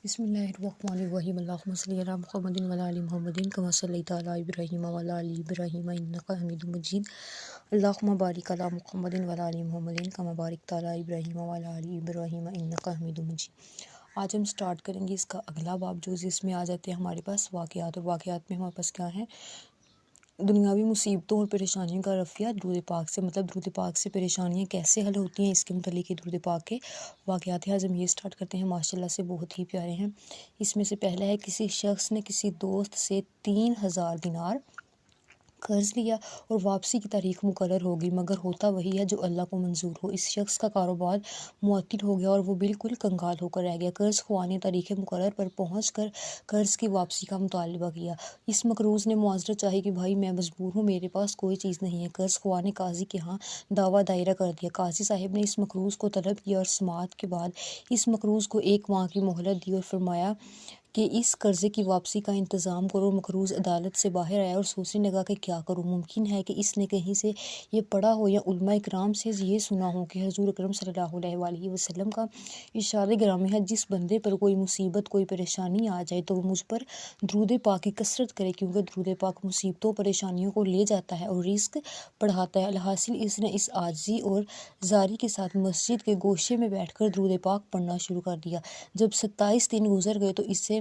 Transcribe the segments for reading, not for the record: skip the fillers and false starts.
بسم اللہ الرحمن الرحیم اللہم صلی علی محمد و علی آل محمد کما صلیت علی ابراہیم و علی آل ابراہیم انک حمید مجید اللہم بارک علی محمد و علی آل محمد کما بارکت علی ابراہیم و علی آل ابراہیم انک حمید مجید۔ آج ہم سٹارٹ کریں گے اس کا اگلا باب جو جس میں آ جاتے ہیں ہمارے پاس واقعات، اور واقعات میں ہمارے پاس کیا ہیں؟ دنیاوی مصیبتوں اور پریشانیوں کا رفیہ درود پاک سے، مطلب درود پاک سے پریشانیاں کیسے حل ہوتی ہیں، اس کے متعلق درود پاک کے واقعات ہیں۔ آج ہم یہ سٹارٹ کرتے ہیں، ماشاءاللہ سے بہت ہی پیارے ہیں۔ اس میں سے پہلا ہے، کسی شخص نے کسی دوست سے 3000 دینار قرض لیا اور واپسی کی تاریخ مقرر ہوگی، مگر ہوتا وہی ہے جو اللہ کو منظور ہو۔ اس شخص کا کاروبار معطل ہو گیا اور وہ بالکل کنگال ہو کر رہ گیا۔ قرض خواہ نے تاریخ مقرر پر پہنچ کر قرض کی واپسی کا مطالبہ کیا۔ اس مقروض نے معذرت چاہی کہ بھائی میں مجبور ہوں، میرے پاس کوئی چیز نہیں ہے۔ قرض خواہ نے قاضی کے ہاں دعویٰ دائرہ کر دیا۔ قاضی صاحب نے اس مقروض کو طلب کیا اور سماعت کے بعد اس مقروض کو 1 ماہ کی مہلت دی اور فرمایا کہ اس قرضے کی واپسی کا انتظام کرو۔ مقروض عدالت سے باہر آیا اور سوچنے لگا کہ کیا کروں۔ ممکن ہے کہ اس نے کہیں سے یہ پڑھا ہو یا علماء کرام سے یہ سنا ہو کہ حضور اکرم صلی اللہ علیہ وآلہ وسلم کا ارشاد گرامی ہے، جس بندے پر کوئی مصیبت، کوئی پریشانی آ جائے تو وہ مجھ پر درود پاک کی کثرت کرے، کیونکہ درود پاک مصیبتوں پریشانیوں کو لے جاتا ہے اور رزق بڑھاتا ہے۔ الحاصل اس نے اس عاجزی اور زاری کے ساتھ مسجد کے گوشے میں بیٹھ کر درود پاک پڑھنا شروع کر دیا۔ جب 27 دن گزر گئے تو اسے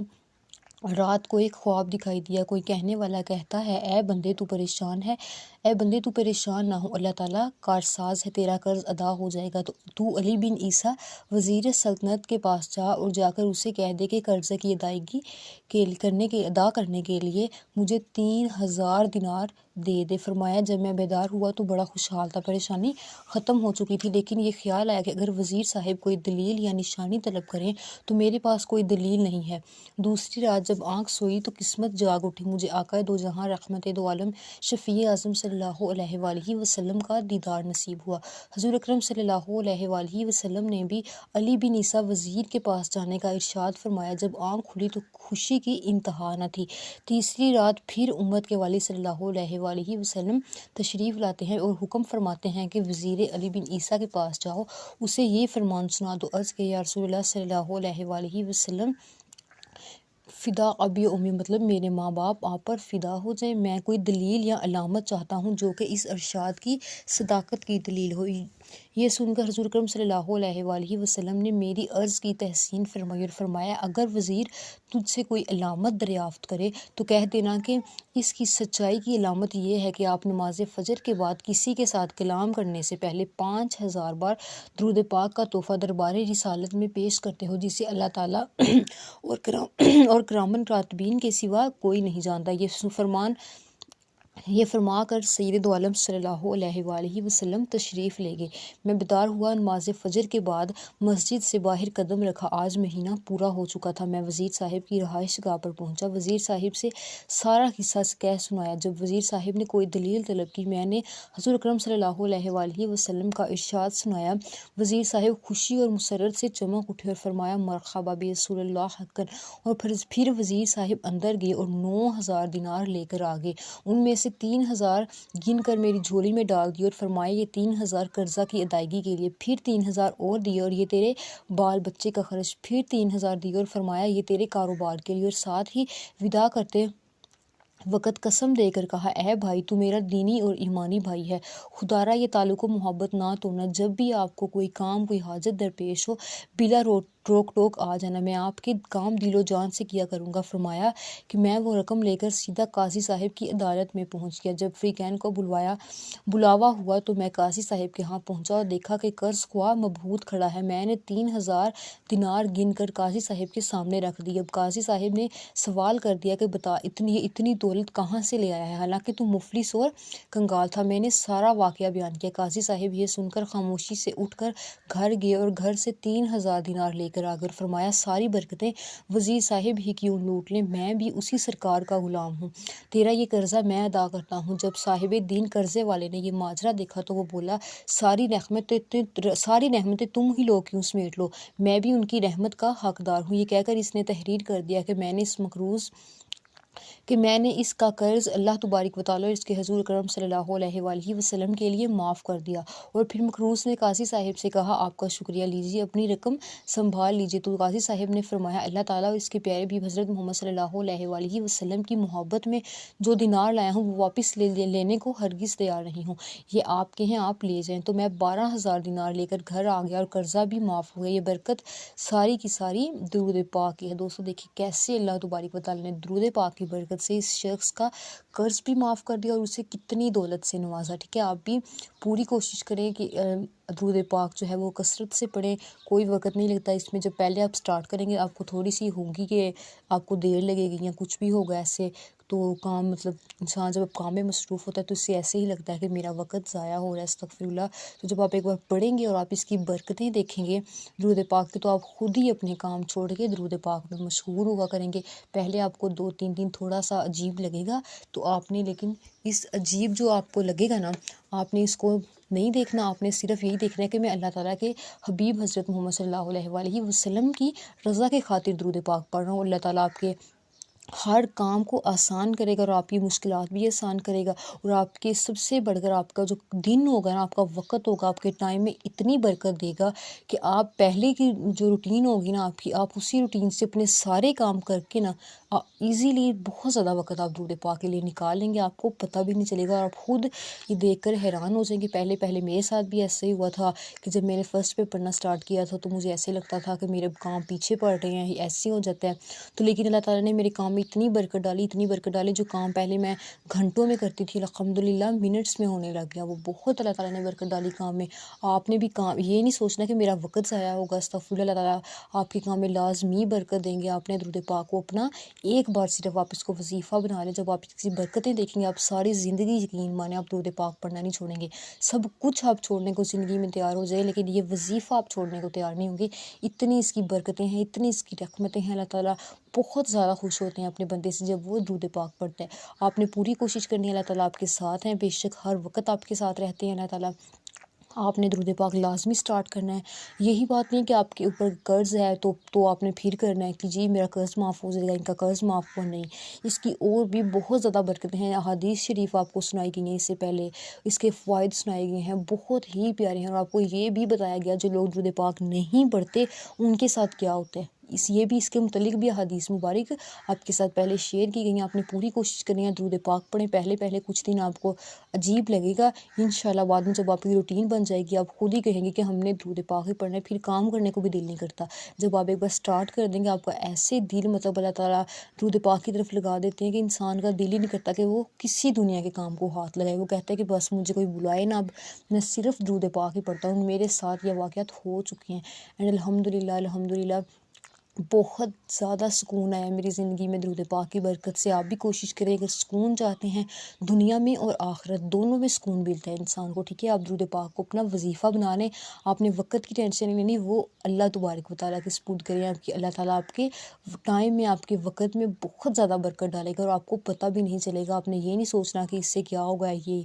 رات کو ایک خواب دکھائی دیا۔ کوئی کہنے والا کہتا ہے، اے بندے تو پریشان ہے، اے بندے تو پریشان نہ ہو، اللہ تعالیٰ کارساز ہے، تیرا قرض ادا ہو جائے گا۔ تو علی بن عیسیٰ وزیر سلطنت کے پاس جا اور جا کر اسے کہہ دے کہ قرضے کی ادائیگی ادا کرنے کے لیے مجھے 3000 دینار دے دے۔ فرمایا جب میں بیدار ہوا تو بڑا خوشحال تھا، پریشانی ختم ہو چکی تھی، لیکن یہ خیال آیا کہ اگر وزیر صاحب کوئی دلیل یا نشانی طلب کریں تو میرے پاس کوئی دلیل نہیں ہے۔ دوسری رات جب آنکھ سوئی تو قسمت جاگ اٹھی، مجھے آقا دو جہاں رحمت دو عالم شفیع اعظم صلی اللہ علیہ وآلہ وسلم کا دیدار نصیب ہوا۔ حضور اکرم صلی اللہ علیہ وآلہ وسلم نے بھی علی بن عیسیٰ وزیر کے پاس جانے کا ارشاد فرمایا۔ جب آنکھ کھلی تو خوشی کی انتہا نہ تھی۔ تیسری رات پھر امت کے والی صلی اللہ علیہ وآلہ وسلم تشریف لاتے ہیں اور حکم فرماتے ہیں کہ وزیر علی بن عیسیٰ کے پاس جاؤ، اسے یہ فرمان سنا دو۔ عرض کہ یا رسول اللہ صلی اللہ علیہ وآلہ وسلم، فدا ابی امی، مطلب میرے ماں باپ آپ پر فدا ہو جائیں، میں کوئی دلیل یا علامت چاہتا ہوں جو کہ اس ارشاد کی صداقت کی دلیل ہو۔ یہ سن کر حضور اکرم صلی اللہ علیہ وآلہ وسلم نے میری عرض کی تحسین فرمائی اور فرمایا، اگر وزیر تجھ سے کوئی علامت دریافت کرے تو کہہ دینا کہ اس کی سچائی کی علامت یہ ہے کہ آپ نماز فجر کے بعد کسی کے ساتھ کلام کرنے سے پہلے 5000 بار درود پاک کا تحفہ دربار رسالت میں پیش کرتے ہو، جسے اللہ تعالیٰ اور کرامن کاتبین کے سوا کوئی نہیں جانتا۔ یہ فرما کر سید دو عالم صلی اللہ علیہ وآلہ وسلم تشریف لے گئے۔ میں بیدار ہوا، نماز فجر کے بعد مسجد سے باہر قدم رکھا۔ آج مہینہ پورا ہو چکا تھا۔ میں وزیر صاحب کی رہائش گاہ پر پہنچا، وزیر صاحب سے سارا قصہ کہہ سنایا۔ جب وزیر صاحب نے کوئی دلیل طلب کی، میں نے حضور اکرم صلی اللہ علیہ وآلہ وسلم کا ارشاد سنایا۔ وزیر صاحب خوشی اور مسرت سے چمک اٹھے اور فرمایا، مرحبا برسول اللہ حقا، اور پھر وزیر صاحب اندر گئے اور 9000 دینار لے کر آ گئے۔ ان میں سے 3000 گن کر میری جھولی میں ڈال دی اور فرمایا، یہ 3000 قرضہ کی ادائیگی کے لیے۔ پھر 3000 اور دیے اور یہ تیرے بال بچے کا خرچ۔ پھر 3000 دیے اور فرمایا، یہ تیرے کاروبار کے لیے، اور ساتھ ہی وداع کرتے وقت قسم دے کر کہا، اے بھائی تو میرا دینی اور ایمانی بھائی ہے، خدا را یہ تعلق و محبت نہ توڑنا، جب بھی آپ کو کوئی کام، کوئی حاجت درپیش ہو بلا روک ٹوک آ جانا، میں آپ کے کام دل و جان سے کیا کروں گا۔ فرمایا کہ میں وہ رقم لے کر سیدھا قاضی صاحب کی عدالت میں پہنچ گیا۔ جب فریقین کو بلاوا ہوا تو میں قاضی صاحب کے ہاں پہنچا اور دیکھا کہ قرض خواہ مبہوت کھڑا ہے۔ میں نے 3000 دینار گن کر قاضی صاحب کے سامنے رکھ دی۔ اب قاضی صاحب نے سوال کر دیا کہ بتا، اتنی دولت کہاں سے لے آیا ہے، حالانکہ تو مفلس اور کنگال تھا۔ میں نے سارا واقعہ بیان کیا۔ قاضی صاحب یہ سن کر خاموشی سے اٹھ کر گھر گئے اور گھر سے 3000 دینار لے کر آ گئے اور فرمایا، ساری برکتیں وزیر صاحب ہی کیوں لوٹ لیں، میں بھی اسی سرکار کا غلام ہوں، تیرا یہ قرضہ میں ادا کرتا ہوں۔ جب صاحب دین قرضے والے نے یہ ماجرا دیکھا تو وہ بولا، ساری رحمتیں تم ہی لوگ کیوں سمیٹ لو، میں بھی ان کی رحمت کا حقدار ہوں۔ یہ کہہ کر اس نے تحریر کر دیا کہ میں نے اس مقروض کہ میں نے اس کا قرض اللہ تبارک و تعالیٰ اور اس کے حضور اکرم صلی اللہ علیہ وآلہ وسلم کے لیے معاف کر دیا۔ اور پھر مخروص نے قاضی صاحب سے کہا آپ کا شکریہ، لیجیے اپنی رقم سنبھال لیجیے۔ تو قاضی صاحب نے فرمایا اللہ تعالیٰ اور اس کے پیارے بھی حضرت محمد صلی اللہ علیہ وآلہ وسلم کی محبت میں جو دینار لایا ہوں وہ واپس لینے کو ہرگز تیار نہیں ہوں، یہ آپ کے ہیں، آپ لے جائیں۔ تو میں 12,000 دینار لے کر گھر آ گیا اور قرضہ بھی معاف ہو گیا۔ یہ برکت ساری کی ساری درود پاک کی ہے۔ دوستو دیکھیں کیسے اللہ تبارک و تعالیٰ نے درود پاک کی برکت سے اس شخص کا قرض بھی معاف کر دیا اور اسے کتنی دولت سے نوازا۔ ٹھیک ہے، آپ بھی پوری کوشش کریں کہ درود پاک جو ہے وہ کثرت سے پڑھیں، کوئی وقت نہیں لگتا اس میں۔ جب پہلے آپ سٹارٹ کریں گے آپ کو تھوڑی سی ہوگی کہ آپ کو دیر لگے گی یا کچھ بھی ہوگا ایسے، تو کام مطلب انسان جب کام میں مصروف ہوتا ہے تو اس سے ایسے ہی لگتا ہے کہ میرا وقت ضائع ہو رہا ہے، استغفر اللہ۔ تو جب آپ ایک بار پڑھیں گے اور آپ اس کی برکتیں دیکھیں گے درود پاک کی، تو آپ خود ہی اپنے کام چھوڑ کے درود پاک میں مشغول ہوا کریں گے۔ پہلے آپ کو 2-3 دن تھوڑا سا عجیب لگے گا، تو آپ نے لیکن اس عجیب جو آپ کو لگے گا نا، آپ نے اس کو نہیں دیکھنا، آپ نے صرف یہی دیکھنا ہے کہ میں اللہ تعالیٰ کے حبیب حضرت محمد صلی اللہ علیہ وآلہ وسلم کی رضا کے خاطر درود پاک پڑھ رہا ہوں۔ اللہ تعالیٰ آپ کے ہر کام کو آسان کرے گا اور آپ کی مشکلات بھی آسان کرے گا، اور آپ کے سب سے بڑھ کر آپ کا جو دن ہوگا نا، آپ کا وقت ہوگا، آپ کے ٹائم میں اتنی برکت دے گا کہ آپ پہلے کی جو روٹین ہوگی نا آپ کی، آپ اسی روٹین سے اپنے سارے کام کر کے نا ایزیلی بہت زیادہ وقت آپ درود پاک کے لیے نکال لیں گے، آپ کو پتہ بھی نہیں چلے گا۔ اور آپ خود یہ دیکھ کر حیران ہو جائیں گے۔ پہلے میرے ساتھ بھی ایسا ہی ہوا تھا کہ جب میں نے فرسٹ پہ پڑھنا سٹارٹ کیا تھا تو مجھے ایسے لگتا تھا کہ میرے کام پیچھے پڑ رہے ہیں، ایسے ہو جاتا ہے۔ تو لیکن اللہ تعالیٰ نے میرے کام میں اتنی برکت ڈالی، جو کام پہلے میں گھنٹوں میں کرتی تھی الحمدللہ منٹس میں ہونے لگ گیا۔ وہ بہت اللہ تعالیٰ نے برکت ڈالی کام میں۔ آپ نے بھی کام یہ نہیں سوچنا کہ میرا وقت ضائع ہوگا، استغفر اللہ تعالیٰ آپ کے کام میں لازمی برکت دیں گے۔ آپ نے درود پاک کو اپنا ایک بار صرف آپ اس کو وظیفہ بنا لیں، جب آپ اس کی برکتیں دیکھیں گے آپ ساری زندگی یقین مانیں آپ درود پاک پڑھنا نہیں چھوڑیں گے۔ سب کچھ آپ چھوڑنے کو زندگی میں تیار ہو جائے لیکن یہ وظیفہ آپ چھوڑنے کو تیار نہیں ہوں گے۔ اتنی اس کی برکتیں ہیں، اتنی اس کی رحمتیں ہیں، اللہ تعالیٰ بہت زیادہ خوش ہوتے ہیں اپنے بندے سے جب وہ درود پاک پڑھتا ہے۔ آپ نے پوری کوشش کرنی ہے، اللہ تعالیٰ آپ کے ساتھ ہیں، بے شک ہر وقت آپ کے ساتھ رہتے ہیں اللہ تعالیٰ۔ آپ نے درود پاک لازمی سٹارٹ کرنا ہے۔ یہی بات نہیں کہ آپ کے اوپر قرض ہے تو آپ نے پھر کرنا ہے کہ جی میرا قرض معاف ہو جائے گا، ان کا قرض معاف ہو نہیں۔ اس کی اور بھی بہت زیادہ برکتیں ہیں، احادیث شریف آپ کو سنائی گئی ہیں، اس سے پہلے اس کے فوائد سنائے گئے ہیں، بہت ہی پیارے ہیں۔ اور آپ کو یہ بھی بتایا گیا جو لوگ درود پاک نہیں پڑھتے ان کے ساتھ کیا ہوتا ہے، یہ بھی اس کے متعلق بھی احادیث مبارک آپ کے ساتھ پہلے شیئر کی گئی ہیں۔ آپ نے پوری کوشش کرنی ہے درود پاک پڑھیں۔ پہلے کچھ دن آپ کو عجیب لگے گا، انشاءاللہ بعد میں جب آپ کی روٹین بن جائے گی آپ خود ہی کہیں گے کہ ہم نے درود پاک ہی پڑھنا ہے، پھر کام کرنے کو بھی دل نہیں کرتا۔ جب آپ ایک بار سٹارٹ کر دیں گے آپ کا ایسے دل مطلب اللہ تعالیٰ درود پاک کی طرف لگا دیتے ہیں کہ انسان کا دل ہی نہیں کرتا کہ وہ کسی دنیا کے کام کو ہاتھ لگائے۔ وہ کہتا ہے کہ بس مجھے کوئی بلائے نا، اب میں صرف درود پاک ہی پڑھتا ہوں۔ میرے ساتھ یہ واقعات ہو چکے ہیں اینڈ الحمدللہ بہت زیادہ سکون آیا میری زندگی میں درود پاک کی برکت سے۔ آپ بھی کوشش کریں، اگر سکون چاہتے ہیں دنیا میں اور آخرت دونوں میں سکون ملتا ہے انسان کو، ٹھیک ہے۔ آپ درود پاک کو اپنا وظیفہ بنا لیں، آپ نے وقت کی ٹینشن نہیں لینی، وہ اللہ تبارک و تعالیٰ کے سپرد کریں۔ آپ کی اللہ تعالیٰ آپ کے ٹائم میں آپ کے وقت میں بہت زیادہ برکت ڈالے گا اور آپ کو پتہ بھی نہیں چلے گا۔ آپ نے یہ نہیں سوچنا کہ اس سے کیا ہوگا، یہ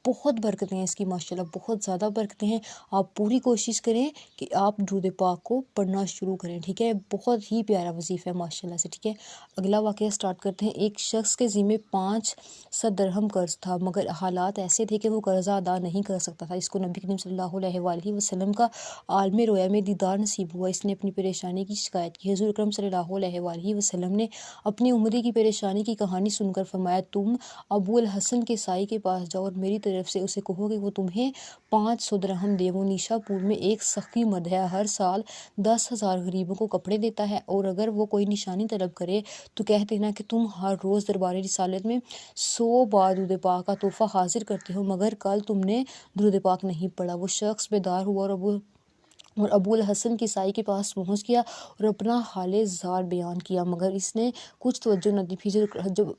بہت برکتیں ہیں اس کی، ماشاءاللہ بہت زیادہ برکتیں ہیں۔ آپ پوری کوشش کریں کہ آپ درود پاک کو پڑھنا شروع کریں، ٹھیک ہے۔ بہت ہی پیارا وظیفہ ہے ماشاءاللہ سے، ٹھیک ہے۔ اگلا واقعہ سٹارٹ کرتے ہیں۔ ایک شخص کے ذمے 500 درہم قرض تھا مگر حالات ایسے تھے کہ وہ قرضہ ادا نہیں کر سکتا تھا۔ اس کو نبی کریم صلی اللہ علیہ وآلہ وسلم کا عالم رویا میں دیدار نصیب ہوا۔ اس نے اپنی پریشانی کی شکایت کی۔ حضور اکرم صلی اللہ علیہ وآلہ وسلم نے اپنی عمری کی پریشانی کی کہانی سن کر فرمایا تم ابو الحسن کے سائی کے پاس جاؤ اور میری طرف سے اسے کہو کہ وہ تمہیں 500 درہم دے۔ وہ نیشا پور میں ایک سخی مرد ہے، ہر سال 10,000 غریبوں کو کپڑے دیتا ہے، اور اگر وہ کوئی نشانی طلب کرے تو کہہ دینا کہ تم ہر روز دربار رسالت میں 100 بار درود پاک کا تحفہ حاضر کرتے ہو مگر کل تم نے درود پاک نہیں پڑھا۔ وہ شخص بیدار ہوا اور ابو الحسن کی سائی کے پاس پہنچ گیا اور اپنا حال زار بیان کیا مگر اس نے کچھ توجہ نہ دی۔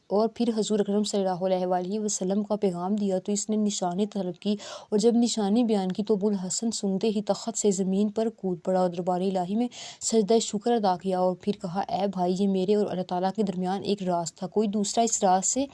اور پھر حضور اکرم صلی اللہ علیہ وآلہ وسلم کا پیغام دیا تو اس نے نشانی طلب کی، اور جب نشانی بیان کی تو ابو الحسن سنتے ہی تخت سے زمین پر کود پڑا اور دربار الہی میں سجدہ شکر ادا کیا، اور پھر کہا اے بھائی یہ میرے اور اللہ تعالیٰ کے درمیان ایک راز تھا، کوئی دوسرا اس راز سے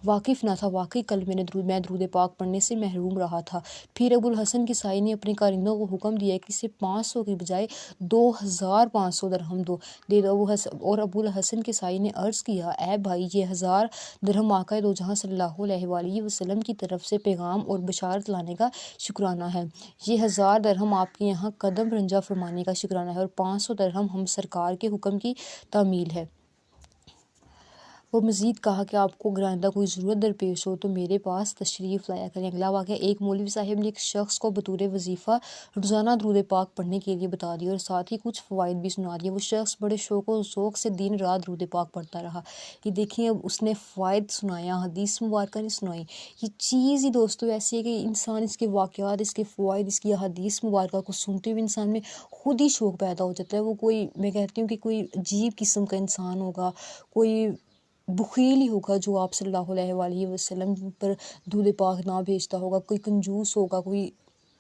واقف نہ تھا۔ واقعی کل میں درود پاک پڑھنے سے محروم رہا تھا۔ پھر ابو الحسن کی سائی نے اپنے کارندوں کو حکم دیا کہ اسے 500 کی بجائے 2500 درہم دے دو۔ اور ابو الحسن کسائی نے عرض کیا اے بھائی، یہ 1000 درہم آقا دو جہاں صلی اللہ علیہ وآلہ وسلم کی طرف سے پیغام اور بشارت لانے کا شکرانہ ہے، یہ 1000 درہم آپ کے یہاں قدم رنجہ فرمانے کا شکرانہ ہے، اور 500 درہم ہم سرکار کے حکم کی تعمیل ہے۔ وہ مزید کہا کہ آپ کو اگر آئندہ کوئی ضرورت درپیش ہو تو میرے پاس تشریف لایا کریں۔ اگلا واقعہ، ایک مولوی صاحب نے ایک شخص کو بطور وظیفہ روزانہ درود پاک پڑھنے کے لیے بتا دیا اور ساتھ ہی کچھ فوائد بھی سنا دیے۔ وہ شخص بڑے شوق و ذوق سے دن رات درود پاک پڑھتا رہا۔ یہ دیکھیں، اب اس نے فوائد سنایا، حدیث مبارکہ نہیں سنائی۔ یہ چیز ہی دوستو ایسی ہے کہ انسان اس کے واقعات، اس کے فوائد، اس کی حدیث مبارکہ کو سنتے ہوئے انسان میں خود ہی شوق پیدا ہو جاتا ہے۔ وہ کوئی، میں کہتی ہوں کہ کوئی عجیب قسم کا انسان ہوگا، کوئی بخیل ہی ہوگا جو آپ صلی اللہ علیہ وآلہ وسلم پر درود پاک نہ بھیجتا ہوگا، کوئی کنجوس ہوگا، کوئی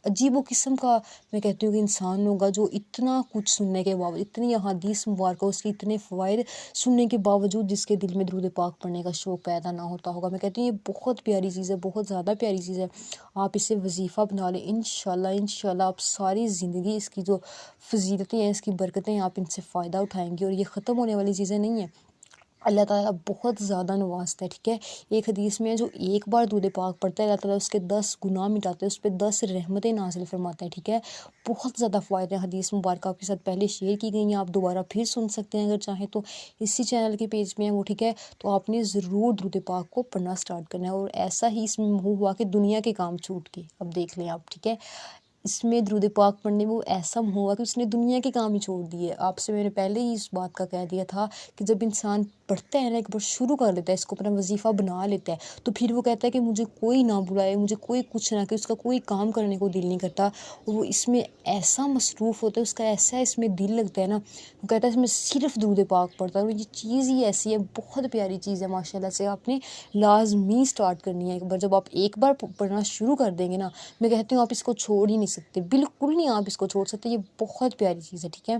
عجیب و قسم کا میں کہتی ہوں کہ انسان ہوگا جو اتنا کچھ سننے کے باوجود، اتنی احادیث مبارکہ، اس کے اتنے فوائد سننے کے باوجود جس کے دل میں درود پاک پڑھنے کا شوق پیدا نہ ہوتا ہوگا۔ میں کہتی ہوں یہ بہت پیاری چیز ہے، بہت زیادہ پیاری چیز ہے۔ آپ اسے وظیفہ بنا لیں، انشاءاللہ آپ ساری زندگی اس کی جو فضیلتیں ہیں، اس کی برکتیں ہیں، آپ ان سے فائدہ اٹھائیں گے، اور یہ ختم ہونے والی چیزیں نہیں ہیں۔ اللہ تعالیٰ بہت زیادہ نوازتا ہے، ٹھیک ہے۔ ایک حدیث میں ہے جو ایک بار درود پاک پڑھتا ہے اللہ تعالیٰ اس کے 10 گناہ مٹاتے ہیں، اس پہ 10 رحمتیں نازل فرماتا ہے، ٹھیک ہے۔ بہت زیادہ فوائد ہیں، حدیث مبارکہ آپ کے ساتھ پہلے شیئر کی گئی ہیں، آپ دوبارہ پھر سن سکتے ہیں اگر چاہیں تو، اسی چینل کے پیج میں ہے وہ، ٹھیک ہے۔ تو آپ نے ضرور درود پاک کو پڑھنا سٹارٹ کرنا ہے، اور ایسا ہی اس میں ہوا کہ دنیا کے کام چھوٹ گئے۔ اب دیکھ لیں آپ، ٹھیک ہے، اس میں درود پاک پڑھنے میں وہ ایسا ہوا کہ اس نے دنیا کے کام ہی چھوڑ دیے۔ آپ سے میں نے پہلے ہی اس بات کا کہہ دیا تھا کہ جب انسان پڑھتا ہے نا، ایک بار شروع کر لیتا ہے، اس کو اپنا وظیفہ بنا لیتا ہے، تو پھر وہ کہتا ہے کہ مجھے کوئی نہ بلائے، مجھے کوئی کچھ نہ کہ، اس کا کوئی کام کرنے کو دل نہیں کرتا، اور وہ اس میں ایسا مصروف ہوتا ہے، اس کا ایسا اس میں دل لگتا ہے نا، وہ کہتا ہے اس میں صرف درود پاک پڑھتا ہے۔ اور یہ چیز ہی ایسی ہے، بہت پیاری چیز ہے ماشاءاللہ سے، آپ نے لازمی سٹارٹ کرنی ہے ایک بار۔ جب آپ ایک بار پڑھنا شروع کر دیں گے نا، میں کہتی ہوں آپ اس کو چھوڑ ہی نہیں سکتے، بالکل نہیں آپ اس کو چھوڑ سکتے، یہ بہت پیاری چیز ہے، ٹھیک ہے۔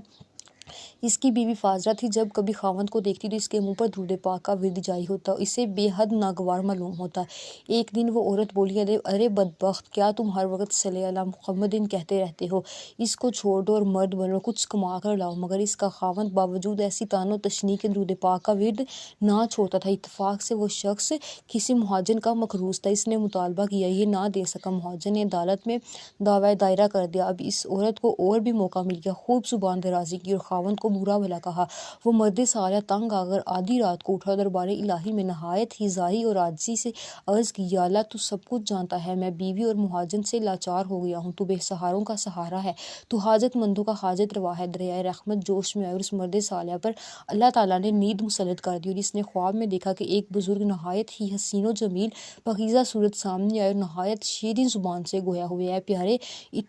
اس کی بیوی فاضلہ تھی، جب کبھی خاوند کو دیکھتی تو اس کے منہ پر درود پاک کا ورد جاری ہوتا، اسے بے حد ناگوار معلوم ہوتا۔ ایک دن وہ عورت بولی ارے بدبخت، کیا تم ہر وقت صلی اللہ محمد کہتے رہتے ہو؟ اس کو چھوڑ دو اور مرد بنو، کچھ کما کر لاؤ۔ مگر اس کا خاوند باوجود ایسی طعن و تشنیع کے درود پاک کا ورد نہ چھوڑتا تھا۔ اتفاق سے وہ شخص کسی مہاجن کا مقروض تھا، اس نے مطالبہ کیا، یہ نہ دے سکا، مہاجن نے عدالت میں دعویٰ دائرہ کر دیا۔ اب اس عورت کو اور بھی موقع مل گیا، خوب زبان درازی کی اور خاوند کو برا بھلا کہا۔ وہ مرد صالح تنگ آ کر آدھی رات کو اٹھا، دربار الہی میں نہایت ہی زاری اور عاجزی سے عرض کی، یا اللہ تو سب کچھ جانتا ہے، میں بیوی اور مہاجن سے لاچار ہو گیا ہوں، تو بے سہاروں کا سہارا ہے، تو حاجت مندوں کا حاجت روا ہے۔ دریائے رحمت جوش میں آئے اور اس مرد صالح پر اللہ تعالیٰ نے نیند مسلط کر دی، اور اس نے خواب میں دیکھا کہ ایک بزرگ نہایت ہی حسین و جمیل پاکیزہ صورت سامنے آئے اور نہایت شیریں زبان سے گویا ہوئے، اے پیارے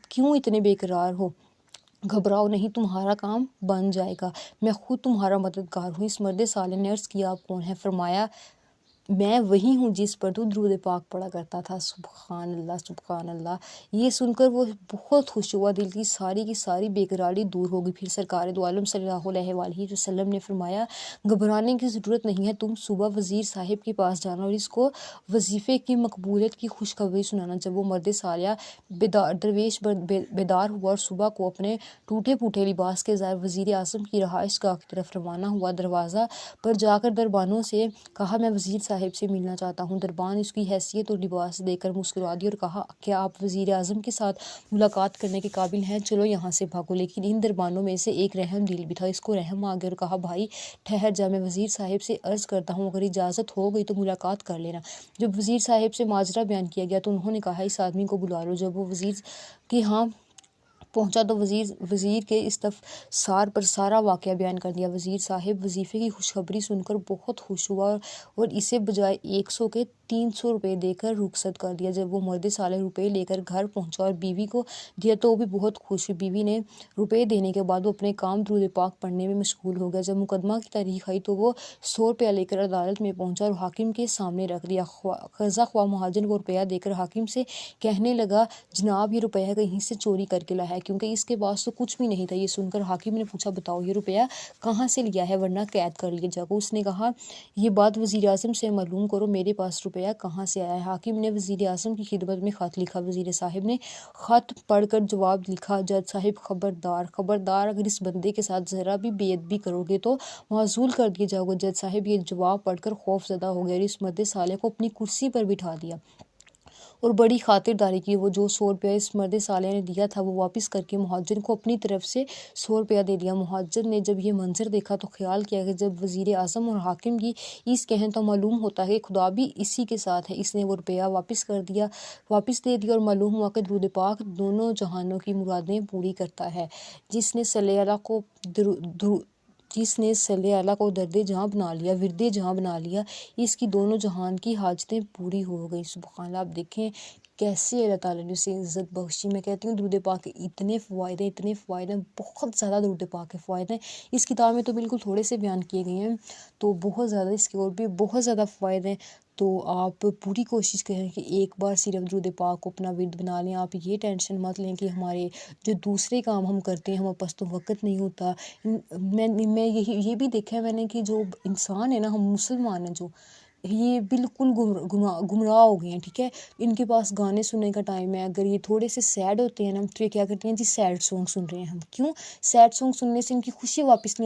کیوں اتنے بے قرار ہو، گھبراؤ نہیں، تمہارا کام بن جائے گا، میں خود تمہارا مددگار ہوں۔ اس مرد صالح نے عرض کیا آپ کون ہیں؟ فرمایا میں وہی ہوں جس پر تو درود پاک پڑھا کرتا تھا۔ سبحان اللہ، سبحان اللہ۔ یہ سن کر وہ بہت خوش ہوا، دل کی ساری بے قراری دور ہو گئی۔ پھر سرکار دو عالم صلی اللہ علیہ وآلہ وسلم نے فرمایا گھبرانے کی ضرورت نہیں ہے، تم صبح وزیر صاحب کے پاس جانا اور اس کو وظیفے کی مقبولیت کی خوشخبری سنانا۔ جب وہ مرد صالح درویش بیدار ہوا اور صبح کو اپنے ٹوٹے پھوٹے لباس کے ظاہر وزیر اعظم کی رہائش گاہ کی طرف روانہ ہوا، دروازہ پر جا کر دربانوں سے کہا میں وزیر صاحب سے ملنا چاہتا ہوں۔ دربان اس کی حیثیت اور لباس دیکھ کر مسکرا دی اور کہا کیا آپ وزیر اعظم کے ساتھ ملاقات کرنے کے قابل ہیں؟ چلو یہاں سے بھاگو۔ لیکن ان دربانوں میں سے ایک رحم دل بھی تھا، اس کو رحم آ گیا اور کہا بھائی ٹھہر جا، میں وزیر صاحب سے عرض کرتا ہوں، اگر اجازت ہو گئی تو ملاقات کر لینا۔ جب وزیر صاحب سے ماجرا بیان کیا گیا تو انہوں نے کہا اس آدمی کو بلا لو۔ جب وہ وزیر کے ہاں پہنچا تو وزیر کے استفسار پر سارا واقعہ بیان کر دیا۔ وزیر صاحب وظیفے کی خوشخبری سن کر بہت خوش ہوا اور اسے بجائے 100 کے 300 روپے دے کر رخصت کر دیا۔ جب وہ مرد صالح روپے لے کر گھر پہنچا اور بیوی کو دیا تو وہ بھی بہت خوش ہوئی۔ بیوی نے روپے دینے کے بعد وہ اپنے کام درود پاک پڑھنے میں مشغول ہو گیا۔ جب مقدمہ کی تاریخ آئی تو وہ 100 روپیہ لے کر عدالت میں پہنچا اور حاکم کے سامنے رکھ دیا۔ قضا خواہ مہاجن کو روپیہ دے کر حاکم سے کہنے لگا جناب یہ روپیہ کہیں سے چوری کر کے لایا ہے کیونکہ اس کے پاس تو کچھ بھی نہیں تھا۔ یہ سن کر حاکم نے پوچھا بتاؤ یہ روپیہ کہاں سے لیا ہے ورنہ قید کر لیا جائے گا۔ اس نے کہا یہ بات وزیر اعظم سے معلوم کرو میرے پاس روپیہ کہاں سے آیا ہے۔ حاکم نے وزیر اعظم کی خدمت میں خط لکھا۔ وزیر صاحب نے خط پڑھ کر جواب لکھا جج صاحب خبردار اگر اس بندے کے ساتھ ذرا بھی بے ادبی کرو گے تو معزول کر دیا جاؤ گے۔ جج صاحب یہ جواب پڑھ کر خوف زدہ ہو گئے اور اس مرد سالے کو اپنی کرسی پر بٹھا دیا اور بڑی خاطرداری کی۔ وہ جو 100 روپیہ اس مرد سالے نے دیا تھا وہ واپس کر کے مہاجر کو اپنی طرف سے 100 روپیہ دے دیا۔ مہاجر نے جب یہ منظر دیکھا تو خیال کیا کہ جب وزیر اعظم اور حاکم کی اس کہن تو معلوم ہوتا ہے کہ خدا بھی اسی کے ساتھ ہے۔ اس نے وہ روپیہ واپس دے دیا اور معلوم ہوا کہ درود پاک دونوں جہانوں کی مرادیں پوری کرتا ہے۔ جس نے صلی اللہ کو درد جہاں بنا لیا ورد جہاں بنا لیا اس کی دونوں جہان کی حاجتیں پوری ہو گئی۔ سبحان اللہ۔ آپ دیکھیں کیسے اللہ تعالیٰ نے اسے عزت بخشی۔ میں کہتی ہوں درود پاک کے اتنے فوائد ہیں، بہت زیادہ درود پاک کے فوائد ہیں۔ اس کتاب میں تو بالکل تھوڑے سے بیان کیے گئے ہیں، تو بہت زیادہ اس کے اور بھی بہت زیادہ فوائد ہیں۔ تو آپ پوری کوشش کریں کہ ایک بار صرف درود پاک کو اپنا ورد بنا لیں۔ آپ یہ ٹینشن مت لیں کہ ہمارے جو دوسرے کام ہم کرتے ہیں ہمارے پاس تو وقت نہیں ہوتا۔ میں یہ بھی دیکھا ہے میں نے کہ جو انسان ہے نا، ہم مسلمان ہیں جو، یہ بالکل گمراہ ہو گئے ہیں، ٹھیک ہے۔ ان کے پاس گانے سننے کا ٹائم ہے، اگر یہ تھوڑے سے سیڈ ہوتے ہیں نا تو یہ کیا کرتے ہیں جی سیڈ سانگ سن رہے ہیں ہم۔ کیوں؟ سیڈ سانگ سننے سے ان کی خوشی واپس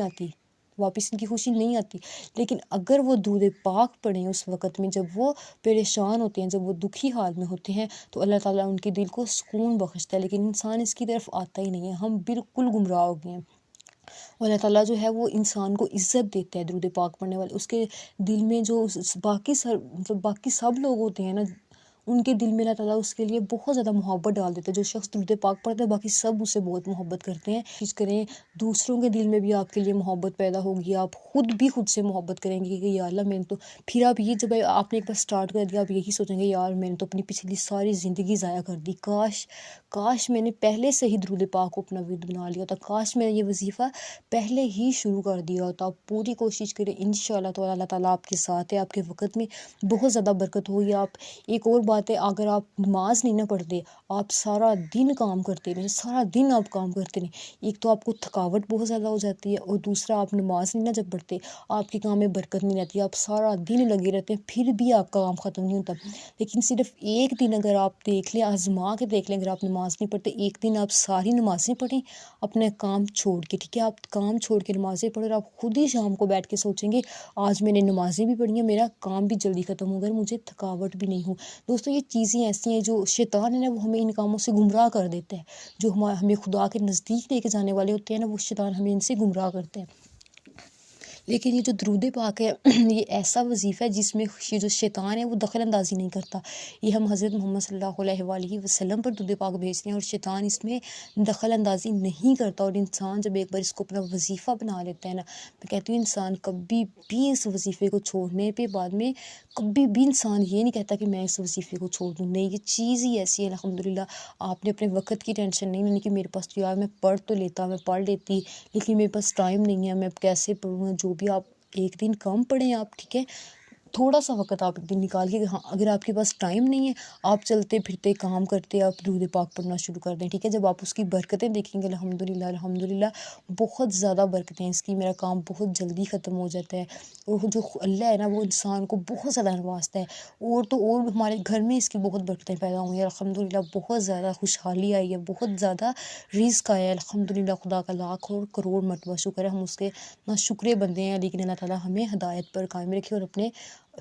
ان کی خوشی نہیں آتی۔ لیکن اگر وہ درود پاک پڑھیں اس وقت میں جب وہ پریشان ہوتے ہیں، جب وہ دکھی حال میں ہوتے ہیں، تو اللہ تعالیٰ ان کے دل کو سکون بخشتا ہے۔ لیکن انسان اس کی طرف آتا ہی نہیں ہے، ہم بالکل گمراہ ہو گئے ہیں۔ اور اللہ تعالیٰ جو ہے وہ انسان کو عزت دیتا ہے درود پاک پڑھنے والے۔ اس کے دل میں جو باقی سب لوگ ہوتے ہیں نا، ان کے دل میں اللہ تعالیٰ اس کے لیے بہت زیادہ محبت ڈال دیتا ہے۔ جو شخص درود پاک پڑھتا ہے باقی سب اسے بہت محبت کرتے ہیں۔ کوشش کریں دوسروں کے دل میں بھی آپ کے لیے محبت پیدا ہوگی، آپ خود سے محبت کریں گے کہ یا اللہ میں نے تو پھر آپ یہ جب آپ نے ایک بار سٹارٹ کر دیا آپ یہی سوچیں گے یار میں نے تو اپنی پچھلی ساری زندگی ضائع کر دی، کاش میں نے پہلے سے ہی درود پاک کو اپنا ورد بنا لیا ہوتا، کاش میں نے یہ وظیفہ پہلے ہی شروع کر دیا ہوتا۔ آپ پوری کوشش کریں، انشاءاللہ تعالیٰ اللہ تعالیٰ آپ کے ساتھ ہے، آپ کے وقت میں بہت زیادہ برکت ہوگی۔ آپ ایک اور بات ہے، اگر آپ نماز نہیں نہ پڑھتے، آپ سارا دن کام کرتے رہیں، سارا دن آپ کام کرتے رہیں، ایک تو آپ کو تھکاوٹ بہت زیادہ ہو جاتی ہے، اور دوسرا آپ نماز نہیں نہ جب پڑھتے آپ کے کام میں برکت نہیں رہتی، آپ سارا دن لگے رہتے ہیں پھر بھی آپ کا کام ختم نہیں ہوتا۔ لیکن صرف ایک دن اگر آپ دیکھ لیں، آزما کے دیکھ لیں، اگر آپ نماز نہیں پڑھتے ایک دن آپ ساری نمازیں پڑھیں اپنے کام چھوڑ کے، ٹھیک ہے، آپ کام چھوڑ کے نمازیں پڑھیں اور آپ خود ہی شام کو بیٹھ کے سوچیں گے آج میں نے نمازیں بھی پڑھی ہیں، میرا کام بھی جلدی ختم ہو گیا، مجھے تھکاوٹ بھی نہیں ہو۔ دوستو یہ چیزیں ایسی ہیں جو شیطان ہے نا وہ ہمیں ان کاموں سے گمراہ کر دیتا ہے، جو ہمیں خدا کے نزدیک لے کے جانے والے ہوتے ہیں نا وہ شیطان ہمیں ان سے گمراہ کرتا ہے۔ لیکن یہ جو درود پاک ہے یہ ایسا وظیفہ ہے جس میں یہ جو شیطان ہے وہ دخل اندازی نہیں کرتا۔ یہ ہم حضرت محمد صلی اللہ علیہ وآلہ وسلم پر درود پاک بھیجتے ہیں اور شیطان اس میں دخل اندازی نہیں کرتا، اور انسان جب ایک بار اس کو اپنا وظیفہ بنا لیتا ہے نا، میں کہتی ہوں انسان کبھی بھی اس وظیفے کو چھوڑنے پہ بعد میں کبھی بھی انسان یہ نہیں کہتا کہ میں اس وظیفے کو چھوڑ دوں، نہیں، یہ چیز ہی ایسی ہے۔ الحمدللہ آپ نے اپنے وقت کی ٹینشن نہیں لینی کہ میرے پاس تو یار میں پڑھ تو لیتا، میں پڑھ لیتی لیکن میرے پاس ٹائم نہیں ہے، میں کیسے پڑھوں۔ جو بھی آپ ایک دن کم پڑھیں آپ، ٹھیک ہے، تھوڑا سا وقت آپ ایک دن نکال کے، ہاں اگر آپ کے پاس ٹائم نہیں ہے آپ چلتے پھرتے کام کرتے آپ درود پاک پڑھنا شروع کر دیں، ٹھیک ہے۔ جب آپ اس کی برکتیں دیکھیں گے الحمدللہ بہت زیادہ برکتیں اس کی، میرا کام بہت جلدی ختم ہو جاتا ہے، اور جو اللہ ہے نا وہ انسان کو بہت زیادہ نوازتا ہے، اور تو اور ہمارے گھر میں اس کی بہت برکتیں پیدا ہوئی ہیں الحمدللہ، بہت زیادہ خوشحالی آئی ہے، بہت زیادہ رزق آیا ہے الحمدللہ۔ خدا کا لاکھ اور کروڑ مرتبہ شکر ہے، ہم اس کے نا شکرے بندے ہیں، لیکن اللہ تعالیٰ ہمیں ہدایت پر قائم رکھے اور اپنے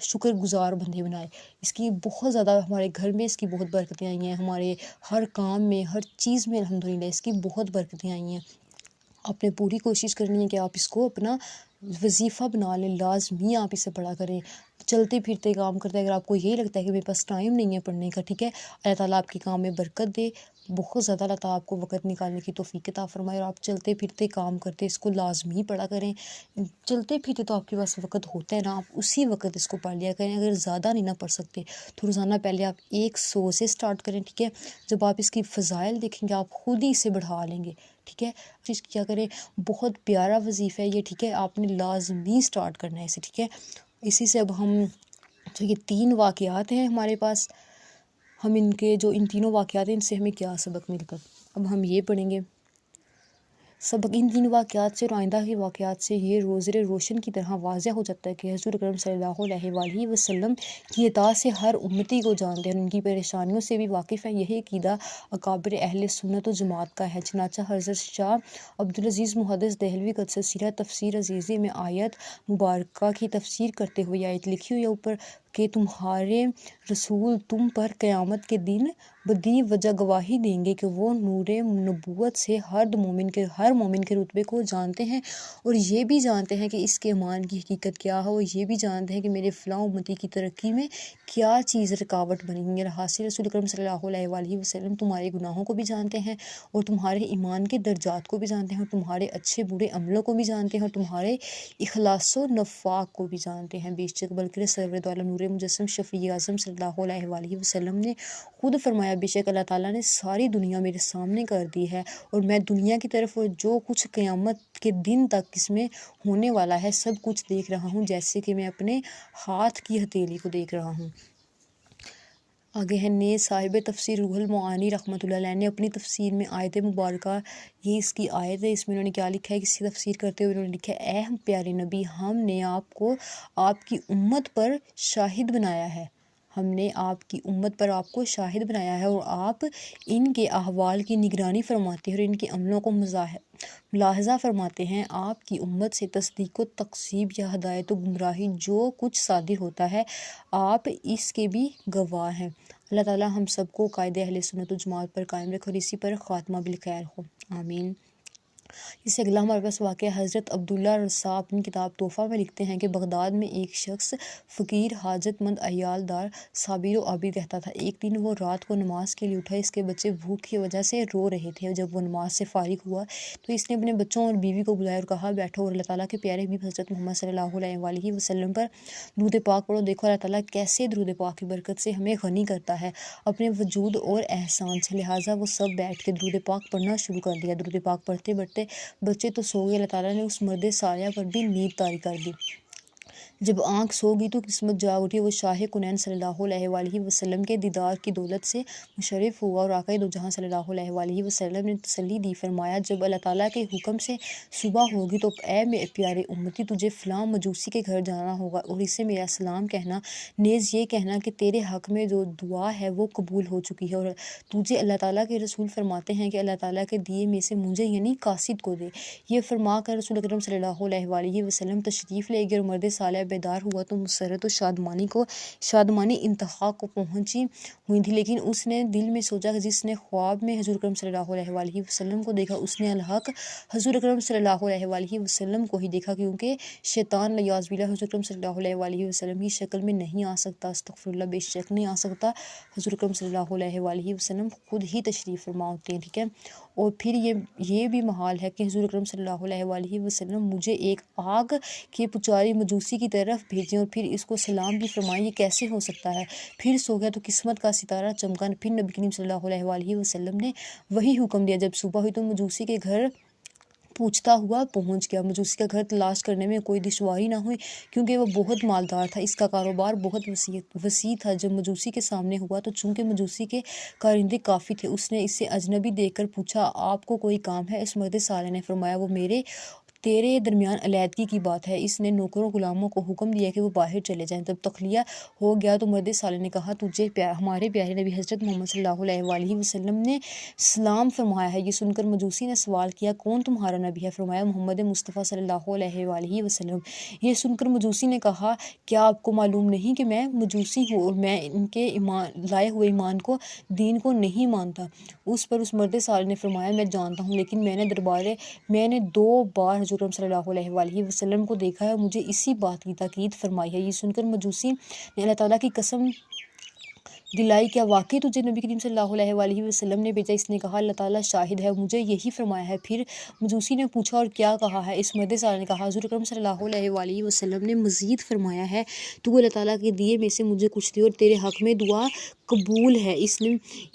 شکر گزار بندے بنائے۔ اس کی بہت زیادہ ہمارے گھر میں اس کی بہت برکتیں آئی ہیں، ہمارے ہر کام میں ہر چیز میں الحمدللہ اس کی بہت برکتیں آئی ہیں۔ آپ نے پوری کوشش کرنی ہے کہ آپ اس کو اپنا وظیفہ بنا لیں، لازمی آپ اسے پڑھا کریں، چلتے پھرتے کام کرتے ہیں۔ اگر آپ کو یہی لگتا ہے کہ میرے پاس ٹائم نہیں ہے پڑھنے کا، ٹھیک ہے، اللہ تعالیٰ آپ کے کام میں برکت دے، بہت زیادہ اللہ تعالیٰ آپ کو وقت نکالنے کی توفیق عطا فرمائے، اور آپ چلتے پھرتے کام کرتے اس کو لازمی پڑھا کریں۔ چلتے پھرتے تو آپ کے پاس وقت ہوتا ہے نا، آپ اسی وقت اس کو پڑھ لیا کریں۔ اگر زیادہ نہیں نہ پڑھ سکتے تو روزانہ پہلے آپ 100 سے سٹارٹ کریں، ٹھیک ہے، جب آپ اس کی فضائل دیکھیں گے آپ خود ہی اسے بڑھا لیں گے، ٹھیک ہے۔ چیز کیا کریں، بہت پیارا وظیفہ ہے یہ، ٹھیک ہے، آپ نے لازمی سٹارٹ کرنا ہے اسے، ٹھیک ہے۔ اسی سے اب ہم جو یہ 3 واقعات ہیں ہمارے پاس، ہم ان کے جو ان تینوں واقعات ہیں ان سے ہمیں کیا سبق ملتا ہے۔ اب ہم یہ پڑھیں گے سبق۔ ان تین واقعات سے اور آئندہ کے واقعات سے یہ روزر روشن کی طرح واضح ہو جاتا ہے کہ حضور اکرم صلی اللہ علیہ وآلہ وسلم کی اطاعت سے ہر امتی کو جانتے ہیں اور ان کی پریشانیوں سے بھی واقف ہیں۔ یہی عقیدہ اکابر اہل سنت و جماعت کا ہے۔ چنانچہ حضرت شاہ عبدالعزیز محدث دہلوی قدس سرہ تفسیر عزیزی میں آیت مبارکہ کی تفسیر کرتے ہوئے آیت لکھی ہوئی ہے اوپر کہ تمہارے رسول تم پر قیامت کے دن بدی وجہ گواہی دیں گے کہ وہ نور نبوت سے ہر مومن کے رتبے کو جانتے ہیں اور یہ بھی جانتے ہیں کہ اس کے ایمان کی حقیقت کیا ہے، اور یہ بھی جانتے ہیں کہ میرے فلاں امتی کی ترقی میں کیا چیز رکاوٹ بنی ہوئی ہے۔ حاصل رسول اکرم صلی اللہ علیہ وآلہ وسلم تمہارے گناہوں کو بھی جانتے ہیں اور تمہارے ایمان کے درجات کو بھی جانتے ہیں اور تمہارے اچھے برے عملوں کو بھی جانتے ہیں اور تمہارے اخلاص و نفاق کو بھی جانتے ہیں۔ بے شک بلکہ سرور عالم نور مجسم شفیع اعظم صلی اللہ علیہ وآلہ وسلم نے خود فرمایا بے شک اللہ تعالیٰ نے ساری دنیا میرے سامنے کر دی ہے اور میں دنیا کی طرف اور جو کچھ قیامت کے دن تک اس میں ہونے والا ہے سب کچھ دیکھ رہا ہوں جیسے کہ میں اپنے ہاتھ کی ہتھیلی کو دیکھ رہا ہوں۔ آگے ہے نیز صاحب تفسیر روح المعانی رحمۃ اللہ علیہ نے اپنی تفسیر میں آیت مبارکہ، یہ اس کی آیت ہے، اس میں انہوں نے کیا لکھا ہے، کسی تفسیر کرتے ہوئے انہوں نے لکھا ہے اے پیارے نبی ہم نے آپ کو آپ کی امت پر شاہد بنایا ہے، ہم نے آپ کی امت پر آپ کو شاہد بنایا ہے اور آپ ان کے احوال کی نگرانی فرماتے ہیں اور ان کے عملوں کو ملاحظہ فرماتے ہیں۔ آپ کی امت سے تصدیق و تکذیب یا ہدایت و گمراہی جو کچھ صادر ہوتا ہے آپ اس کے بھی گواہ ہیں۔ اللہ تعالیٰ ہم سب کو قائد اہل سنت و جماعت پر قائم رکھے اور اسی پر خاتمہ بالخیر ہو، آمین۔ اس سے اگلا ہمارے پاس واقعہ حضرت عبداللہ رسا اپنی کتاب تحفہ میں لکھتے ہیں کہ بغداد میں ایک شخص فقیر حاجت مند عیال دار صابر و عابد رہتا تھا۔ ایک دن وہ رات کو نماز کے لیے اٹھا، اس کے بچے بھوک کی وجہ سے رو رہے تھے اور جب وہ نماز سے فارغ ہوا تو اس نے اپنے بچوں اور بیوی کو بلایا اور کہا بیٹھو اور اللہ تعالیٰ کے پیارے حبیب حضرت محمد صلی اللہ علیہ وآلہ وسلم پر درود پاک پڑھو، دیکھو اللہ تعالیٰ کیسے درود پاک کی برکت سے ہمیں غنی کرتا ہے اپنے وجود اور احسان سے۔ لہٰذا وہ سب بیٹھ کے درود پاک پڑھنا شروع کر دیا۔ درود پاک پڑھتے پڑھتے بچے تو سو گئے، اللہ تعالیٰ نے اس مرد صالح پر بھی نیند طاری کر دی۔ جب آنکھ سو گئی تو قسمت جاگ اٹھی، وہ شاہ کونین صلی اللہ علیہ وآلہ وسلم کے دیدار کی دولت سے مشرف ہوا اور آقا دو جہاں صلی اللہ علیہ وآلہ وسلم نے تسلی دی، فرمایا جب اللہ تعالیٰ کے حکم سے صبح ہوگی تو اے میرے پیارے امتی تجھے فلاں مجوسی کے گھر جانا ہوگا اور اسے میرا سلام کہنا، نیز یہ کہنا کہ تیرے حق میں جو دعا ہے وہ قبول ہو چکی ہے اور تجھے اللہ تعالیٰ کے رسول فرماتے ہیں کہ اللہ تعالیٰ کے دیے میں سے مجھے یعنی قاصد کو دے۔ یہ فرما کر رسول اکرم صلی اللہ علیہ وآلہ وسلم تشریف لے گئے اور مرد صالح بیدار ہوا تو مسرت و شادمانی انتہا کو پہنچی ہوئی تھی، لیکن اس نے دل میں سوچا کہ جس نے خواب میں حضور اکرم صلی اللہ علیہ وآلہ وسلم کو دیکھا اس نے الحق حضور اکرم صلی اللہ علیہ وآلہ وسلم کو ہی دیکھا، کیونکہ شیطان لیاذ باللہ حضور اکرم صلی اللہ علیہ وآلہ وسلم کی شکل میں نہیں آ سکتا، استغفر اللہ، بے شک نہیں آ سکتا، حضور اکرم صلی اللہ علیہ وآلہ وسلم خود ہی تشریف فرما ہوتے ہیں، ٹھیک ہے۔ اور پھر یہ بھی محال ہے کہ حضور اکرم صلی اللہ علیہ وآلہ وسلم مجھے ایک آگ کے پجاری مجوسی کی طرف بھیجیں اور پھر اس کو سلام بھی فرمائیں، یہ کیسے ہو سکتا ہے؟ پھر سو گیا تو قسمت کا ستارہ چمکا، پھر نبی کریم صلی اللہ علیہ وآلہ وسلم نے وہی حکم دیا، جب صبح ہوئی تو مجوسی کے گھر پوچھتا ہوا پہنچ گیا۔ مجوسی کا گھر تلاش کرنے میں کوئی دشواری نہ ہوئی کیونکہ وہ بہت مالدار تھا، اس کا کاروبار بہت وسیع تھا۔ جب مجوسی کے سامنے ہوا تو چونکہ مجوسی کے کارندے کافی تھے اس نے اس سے اجنبی دیکھ کر پوچھا آپ کو کوئی کام ہے؟ اس مرد صالح نے فرمایا وہ میرے تیرے درمیان علیحدگی کی بات ہے۔ اس نے نوکروں غلاموں کو حکم دیا کہ وہ باہر چلے جائیں۔ جب تخلیہ ہو گیا تو مرد صالح نے کہا تجھے ہمارے پیارے نبی حضرت محمد صلی اللہ علیہ وآلہ وسلم نے سلام فرمایا ہے۔ یہ سن کر مجوسی نے سوال کیا کون تمہارا نبی ہے؟ فرمایا محمد مصطفیٰ صلی اللہ علیہ وآلہ وسلم۔ یہ سن کر مجوسی نے کہا کیا آپ کو معلوم نہیں کہ میں مجوسی ہوں اور میں ان کے لائے ہوئے ایمان کو دین کو نہیں مانتا؟ اس پر اس مرد صالح نے فرمایا میں جانتا ہوں، لیکن میں نے 2 بار حضور صلی اللہ علیہ وآلہ وسلم کو دیکھا ہے اور مجھے اسی بات کی تاکید فرمائی ہے۔ یہ سن کر مجوسی نے اللہ تعالیٰ کی قسم دلائی کیا واقعی تجھے نبی کریم صلی اللہ علیہ وآلہ وسلم نے بھیجا؟ اس نے کہا اللہ تعالیٰ شاہد ہے مجھے یہی فرمایا ہے۔ پھر مجوسی نے پوچھا اور کیا کہا ہے؟ اس مرد صالح نے کہا حضور اکرم صلی اللہ علیہ وآلہ وسلم نے مزید فرمایا ہے تو اللہ تعالیٰ کے دیے میں سے مجھے کچھ دے اور تیرے حق میں دعا قبول ہے۔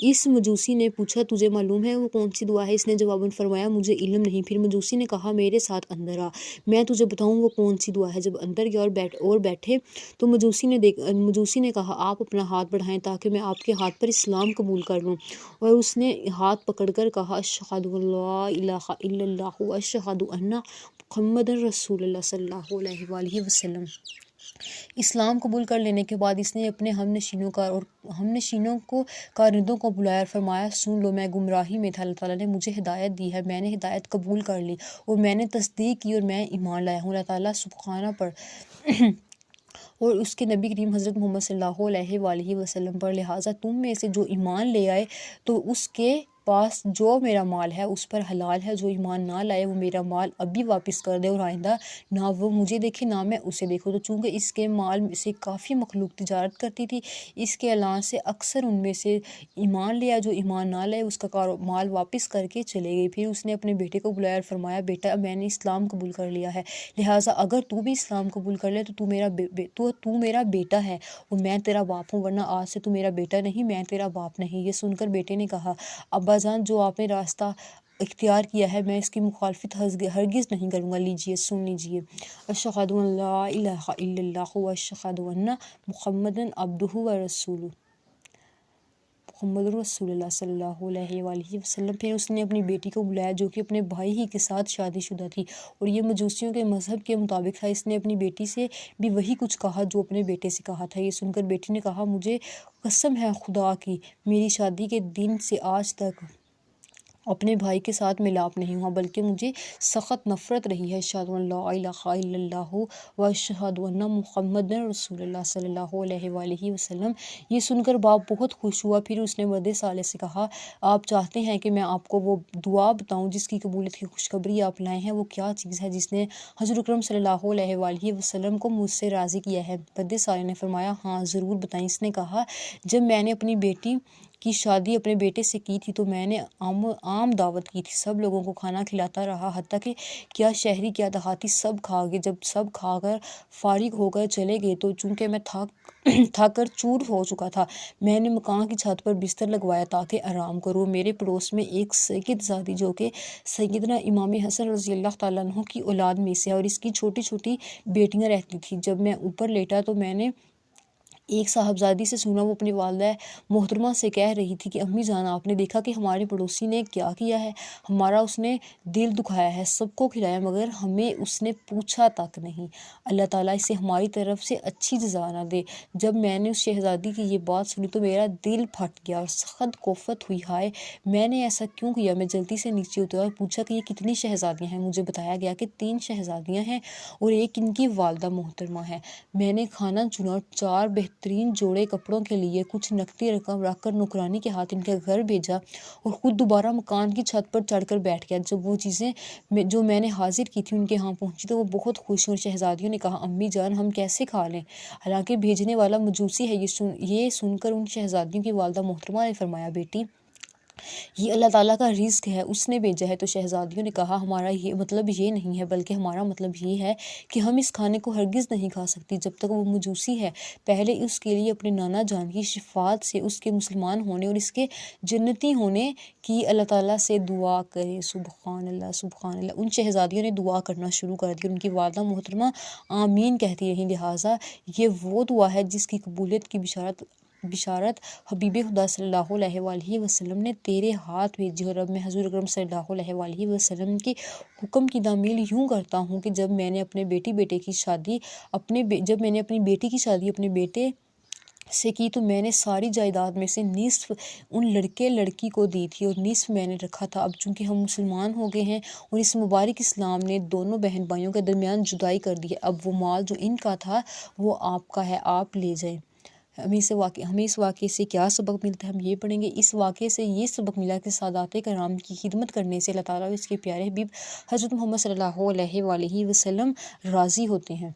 اس مجوسی نے پوچھا تجھے معلوم ہے وہ کون سی دعا ہے؟ اس نے جواباً فرمایا مجھے علم نہیں۔ پھر مجوسی نے کہا میرے ساتھ اندر آ، میں تجھے بتاؤں وہ کون سی دعا ہے۔ جب اندر گیا اور بیٹھے تو مجوسی نے کہا آپ اپنا ہاتھ بڑھائیں تاکہ کہ میں آپ کے ہاتھ پر اسلام قبول کر لوں۔ اور اس نے ہاتھ پکڑ کر کہا اشہد ان لا الہ الا اللہ و اشہد ان محمد رسول اللہ صلی اللہ علیہ وآلہ وسلم۔ اسلام قبول کر لینے کے بعد اس نے اپنے ہم نشینوں کو کارندوں کو بلایا اور فرمایا سن لو، میں گمراہی میں تھا، اللہ تعالیٰ نے مجھے ہدایت دی ہے، میں نے ہدایت قبول کر لی اور میں نے تصدیق کی اور میں ایمان لایا ہوں اللہ تعالیٰ سبحانہ پر اور اس کے نبی کریم حضرت محمد صلی اللہ علیہ وآلہ وسلم پر، لہٰذا تم میں سے جو ایمان لے آئے تو اس کے پاس جو میرا مال ہے اس پر حلال ہے، جو ایمان نہ لائے وہ میرا مال ابھی واپس کر دے اور آئندہ نہ وہ مجھے دیکھے نہ میں اسے دیکھوں۔ تو چونکہ اس کے مال سے کافی مخلوق تجارت کرتی تھی، اس کے اعلان سے اکثر ان میں سے ایمان لیا، جو ایمان نہ لائے اس کا مال واپس کر کے چلے گئے۔ پھر اس نے اپنے بیٹے کو بلایا اور فرمایا بیٹا میں نے اسلام قبول کر لیا ہے، لہٰذا اگر تو بھی اسلام قبول کر لے تو تو میرا بیٹا ہے اور میں تیرا باپ ہوں، ورنہ آج سے تو میرا بیٹا نہیں، میں تیرا باپ نہیں۔ یہ سن کر بیٹے نے کہا ابا جان جو آپ نے راستہ اختیار کیا ہے میں اس کی مخالفت ہرگز نہیں کروں گا، لیجئے سن لیجئے۔ اشہد ان لا الہ الا اللہ و اشہد ان محمد عبدہ و رسولہ، محمد رسول اللہ صلی اللہ علیہ وآلہ وسلم۔ پھر اس نے اپنی بیٹی کو بلایا جو کہ اپنے بھائی ہی کے ساتھ شادی شدہ تھی اور یہ مجوسیوں کے مذہب کے مطابق تھا۔ اس نے اپنی بیٹی سے بھی وہی کچھ کہا جو اپنے بیٹے سے کہا تھا۔ یہ سن کر بیٹی نے کہا مجھے قسم ہے خدا کی، میری شادی کے دن سے آج تک اپنے بھائی کے ساتھ ملاپ نہیں ہوا، بلکہ مجھے سخت نفرت رہی ہے۔ اشہد ان لا الہ الا اللہ و اشہد ان محمد رسول اللہ صلی اللہ علیہ وآلہ وسلم۔ یہ سن کر باپ بہت خوش ہوا۔ پھر اس نے مرد صالح سے کہا آپ چاہتے ہیں کہ میں آپ کو وہ دعا بتاؤں جس کی قبولیت کی خوشخبری آپ لائے ہیں، وہ کیا چیز ہے جس نے حضور اکرم صلی اللہ علیہ وآلہ وسلم کو مجھ سے راضی کیا ہے؟ مرد صالح نے فرمایا ہاں ضرور بتائیں۔ اس نے کہا جب میں نے اپنی بیٹی کی شادی اپنے بیٹے سے کی تھی تو میں نے عام دعوت کی تھی، سب لوگوں کو کھانا کھلاتا رہا، حتیٰ کہ کیا شہری کیا دیہاتی سب کھا گئے۔ جب سب کھا کر فارغ ہو کر چلے گئے تو چونکہ میں تھک کر چور ہو چکا تھا، میں نے مکان کی چھت پر بستر لگوایا تاکہ آرام کروں۔ میرے پڑوس میں ایک سید زادی جو کہ سیدنا امام حسن رضی اللہ تعالیٰ عنہ کی اولاد میں سے ہے اور اس کی چھوٹی چھوٹی بیٹیاں رہتی تھیں۔ جب میں اوپر لیٹا تو میں نے ایک صاحبزادی سے سنا، وہ اپنی والدہ محترمہ سے کہہ رہی تھی کہ امی جان آپ نے دیکھا کہ ہمارے پڑوسی نے کیا کیا ہے؟ ہمارا اس نے دل دکھایا ہے، سب کو کھلایا مگر ہمیں اس نے پوچھا تک نہیں، اللہ تعالیٰ اسے ہماری طرف سے اچھی جزا نہ دے۔ جب میں نے اس شہزادی کی یہ بات سنی تو میرا دل پھٹ گیا اور سخت کوفت ہوئی، ہائے میں نے ایسا کیوں کیا؟ میں جلدی سے نیچے اترا اور پوچھا کہ یہ کتنی شہزادیاں ہیں؟ مجھے بتایا گیا کہ 3 شہزادیاں ہیں اور ایک ان کی والدہ محترمہ ہے۔ میں نے کھانا چنا اور 4 بہترین جوڑے کپڑوں کے لیے کچھ نقدی رقم رکھ کر نوکرانی کے ہاتھ ان کے گھر بھیجا اور خود دوبارہ مکان کی چھت پر چڑھ کر بیٹھ گیا۔ جب وہ چیزیں جو میں نے حاضر کی تھی ان کے ہاں پہنچی تو وہ بہت خوش ہوئی اور شہزادیوں نے کہا امی جان ہم کیسے کھا لیں؟ حالانکہ بھیجنے والا مجوسی ہے۔ یہ سن کر ان شہزادیوں کی والدہ محترمہ نے فرمایا بیٹی یہ اللہ تعالیٰ کا رزق ہے، اس نے بھیجا ہے۔ تو شہزادیوں نے کہا ہمارا یہ مطلب یہ نہیں ہے، بلکہ ہمارا مطلب یہ ہے کہ ہم اس کھانے کو ہرگز نہیں کھا سکتی جب تک وہ مجوسی ہے۔ پہلے اس کے لیے اپنے نانا جان کی شفاعت سے اس کے مسلمان ہونے اور اس کے جنتی ہونے کی اللہ تعالیٰ سے دعا کرے۔ سبحان اللہ سبحان اللہ۔ ان شہزادیوں نے دعا کرنا شروع کر دی، ان کی والدہ محترمہ آمین کہتی رہیں۔ لہٰذا یہ وہ دعا ہے جس کی قبولیت کی بشارت حبیب خدا صلی اللہ علیہ وآلہ وسلم نے تیرے ہاتھ بھیجی اور اب میں حضور اکرم صلی اللہ علیہ وآلہ وسلم کے حکم کی تعمیل یوں کرتا ہوں کہ جب میں نے اپنی بیٹی کی شادی اپنے بیٹے سے کی تو میں نے ساری جائیداد میں سے نصف ان لڑکی کو دی تھی اور نصف میں نے رکھا تھا۔ اب چونکہ ہم مسلمان ہو گئے ہیں اور اس مبارک اسلام نے دونوں بہن بھائیوں کے درمیان جدائی کر دی ہے، اب وہ مال جو ان کا تھا وہ آپ کا ہے، آپ لے جائیں۔ ہمیں اس واقعے سے کیا سبق ملتا ہے؟ ہم یہ پڑھیں گے اس واقعے سے یہ سبق ملا کہ سادات کرام کی خدمت کرنے سے اللہ تعالیٰ اور اس کے پیارے حبیب حضرت محمد صلی اللہ علیہ وآلہ وسلم راضی ہوتے ہیں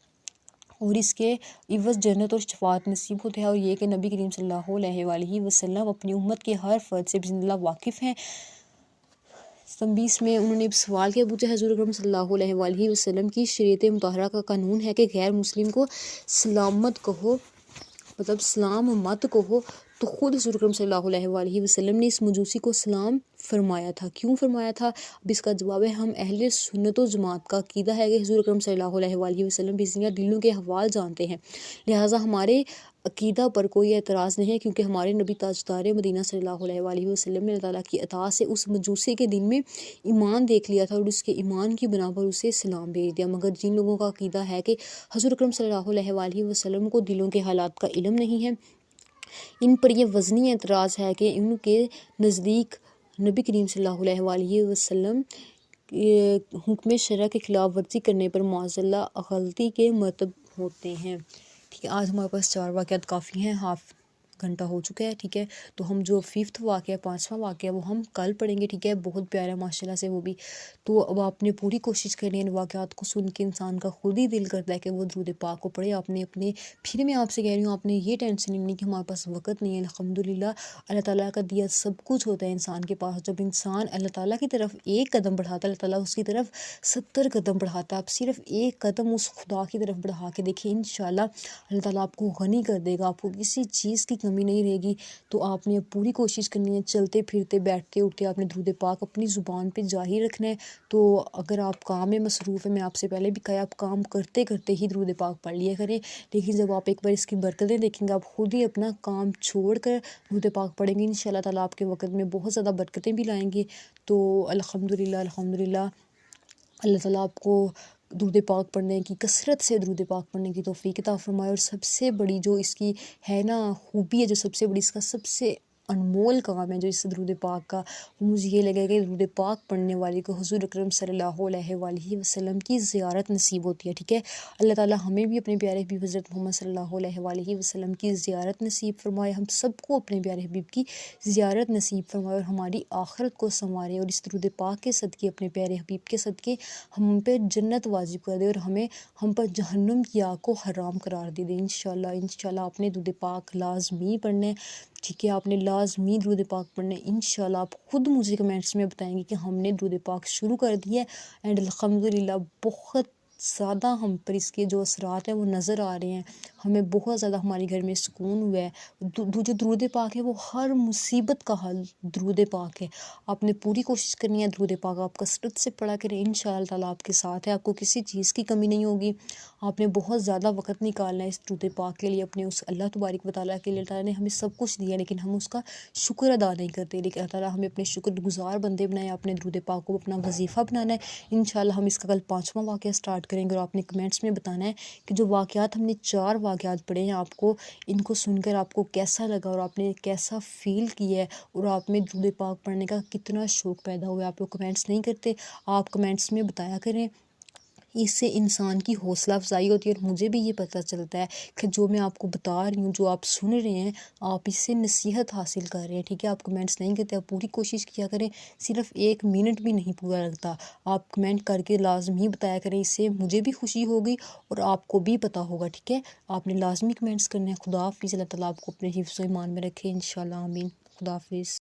اور اس کے عوض جنت اور شفاعت نصیب ہوتے ہیں، اور یہ کہ نبی کریم صلی اللہ علیہ وآلہ وسلم اپنی امت کے ہر فرد سے بسم اللہ واقف ہیں۔ 27 میں انہوں نے سوال کیا، پوچھا حضور اکرم صلی اللہ علیہ وآلہ وسلم کی شریعت مطہرہ کا قانون ہے کہ غیر مسلم کو سلام مت کہو، تو خود حضور اکرم صلی اللہ علیہ وآلہ وسلم نے اس مجوسی کو سلام فرمایا تھا. کیوں فرمایا تھا؟ اب اس کا جواب ہے، ہم اہل سنت و جماعت کا عقیدہ ہے کہ حضور اکرم صلی اللہ علیہ وآلہ وسلم بزنیا دلوں کے احوال جانتے ہیں، لہٰذا ہمارے عقیدہ پر کوئی اعتراض نہیں ہے، کیونکہ ہمارے نبی تاجدار مدینہ صلی اللہ علیہ وآلہ وسلم نے اللہ تعالیٰ کی عطا سے اس مجوسی کے دل میں ایمان دیکھ لیا تھا اور اس کے ایمان کی بنا پر اسے سلام بھیج دیا. مگر جن لوگوں کا عقیدہ ہے کہ حضور اکرم صلی اللہ علیہ وآلہ وسلم کو دلوں کے حالات کا علم نہیں ہے، ان پر یہ وزنی اعتراض ہے کہ ان کے نزدیک نبی کریم صلی اللہ علیہ وآلہ وسلم حکم شرع کے خلاف ورزی کرنے پر معاذ اللہ غلطی کے مرتکب ہوتے ہیں. ٹھیک ہے، آج ہمارے پاس 4 واقعات کافی ہیں، ہاف گھنٹہ ہو چکا ہے. ٹھیک ہے، تو ہم جو 5th واقعہ 5واں واقعہ وہ ہم کل پڑھیں گے. ٹھیک ہے، بہت پیارا ماشاء اللہ سے وہ بھی. تو اب آپ نے پوری کوشش کرنی ہے ان واقعات کو سن کے انسان کا خود ہی دل کرتا ہے کہ وہ درود پاک کو پڑھے. آپ نے پھر میں آپ سے کہہ رہی ہوں، آپ نے یہ ٹینشن نہیں کہ ہمارے پاس وقت نہیں ہے. الحمدللہ اللہ تعالیٰ کا دیا سب کچھ ہوتا ہے انسان کے پاس. جب انسان اللہ تعالیٰ کی طرف ایک قدم بڑھاتا ہے، اللہ تعالیٰ اس کی طرف 70 قدم بڑھاتا ہے. آپ صرف ایک قدم اس خدا کی طرف بڑھا کے دیکھیں، انشاءاللہ اللہ تعالیٰ آپ کو غنی کر دے گا، آپ کو کسی چیز کی کمی نہیں رہے گی. تو آپ نے پوری کوشش کرنی ہے، چلتے پھرتے بیٹھتے اٹھتے آپ نے درود پاک اپنی زبان پہ جاری رکھنا ہے. تو اگر آپ کام میں مصروف ہیں، میں آپ سے پہلے بھی کہا، آپ کام کرتے کرتے ہی درود پاک پڑھ لیا کریں. لیکن جب آپ ایک بار اس کی برکتیں دیکھیں گے، آپ خود ہی اپنا کام چھوڑ کر درود پاک پڑھیں گے، انشاءاللہ تعالیٰ آپ کے وقت میں بہت زیادہ برکتیں بھی لائیں گے. تو الحمدللہ اللہ تعالیٰ آپ کو درود پاک پڑھنے کی، کثرت سے درود پاک پڑھنے کی توفیق عطا فرمائے. اور سب سے بڑی جو اس کی ہے نا خوبی ہے، جو سب سے بڑی اس کا سب سے انمول کام ہے جو اس درود پاک کا، وہ مجھے یہ لگے کہ درود پاک پڑھنے والے کو حضور اکرم صلی اللہ علیہ وآلہ وسلم کی زیارت نصیب ہوتی ہے. ٹھیک ہے، اللہ تعالیٰ ہمیں بھی اپنے پیارے حبیب حضرت محمد صلی اللہ علیہ وآلہ وسلم کی زیارت نصیب فرمائے، ہم سب کو اپنے پیارے حبیب کی زیارت نصیب فرمائے اور ہماری آخرت کو سنوارے. اور اس درود پاک کے صدقے، اپنے پیارے حبیب کے صدقے ہم پہ جنت واجب کر دے اور ہم پر جہنم کی آگ کو حرام قرار دے. انشاءاللہ آپ نے درود پاک لازمی پڑھنا ہے. ٹھیک ہے، آپ نے لازمی درود پاک پڑھنا ہے. انشاءاللہ آپ خود مجھے کمنٹس میں بتائیں گے کہ ہم نے درود پاک شروع کر دیا ہے. اینڈ الحمدللہ بہت زیادہ ہم پر اس کے جو اثرات ہیں وہ نظر آ رہے ہیں. ہمیں بہت زیادہ ہمارے گھر میں سکون ہوا ہے. جو درود پاک ہے وہ ہر مصیبت کا حل درود پاک ہے. آپ نے پوری کوشش کرنی ہے، درود پاک آپ کثرت سے پڑھا کریں، انشاءاللہ تعالیٰ آپ کے ساتھ ہے، آپ کو کسی چیز کی کمی نہیں ہوگی. آپ نے بہت زیادہ وقت نکالنا ہے اس درود پاک کے لیے، اپنے اس اللہ تبارک و تعالیٰ کے لیے. تعالیٰ نے ہمیں سب کچھ دیا لیکن ہم اس کا شکر ادا نہیں کرتے. لیکن اللہ تعالیٰ ہمیں اپنے شکر گزار بندے بنائے، اپنے درود پاک کو اپنا وظیفہ بنانا ہے. انشاءاللہ ہم اس کا کل 5واں واقعہ سٹارٹ کریں گے. اور آپ نے کمنٹس میں بتانا ہے کہ جو واقعات ہم نے 4 واقعات پڑھے ہیں، آپ کو ان کو سن کر آپ کو کیسا لگا اور آپ نے کیسا فیل کیا ہے اور آپ میں درود پاک پڑھنے کا کتنا شوق پیدا ہوا ہے. آپ لوگ کمنٹس نہیں کرتے، آپ کمنٹس میں بتایا کریں. اس سے انسان کی حوصلہ افزائی ہوتی ہے اور مجھے بھی یہ پتہ چلتا ہے کہ جو میں آپ کو بتا رہی ہوں، جو آپ سن رہے ہیں، آپ اس سے نصیحت حاصل کر رہے ہیں. ٹھیک ہے، آپ کمنٹس نہیں کرتے، آپ پوری کوشش کیا کریں. صرف 1 منٹ بھی نہیں پورا لگتا، آپ کمنٹ کر کے لازمی بتایا کریں. اس سے مجھے بھی خوشی ہوگی اور آپ کو بھی پتہ ہوگا. ٹھیک ہے، آپ نے لازمی کمنٹس کرنے ہیں. خدا حافظ. اللہ تعالیٰ آپ کو اپنے حفظ و ایمان میں رکھے، انشاءاللہ آمین. خدا حافظ.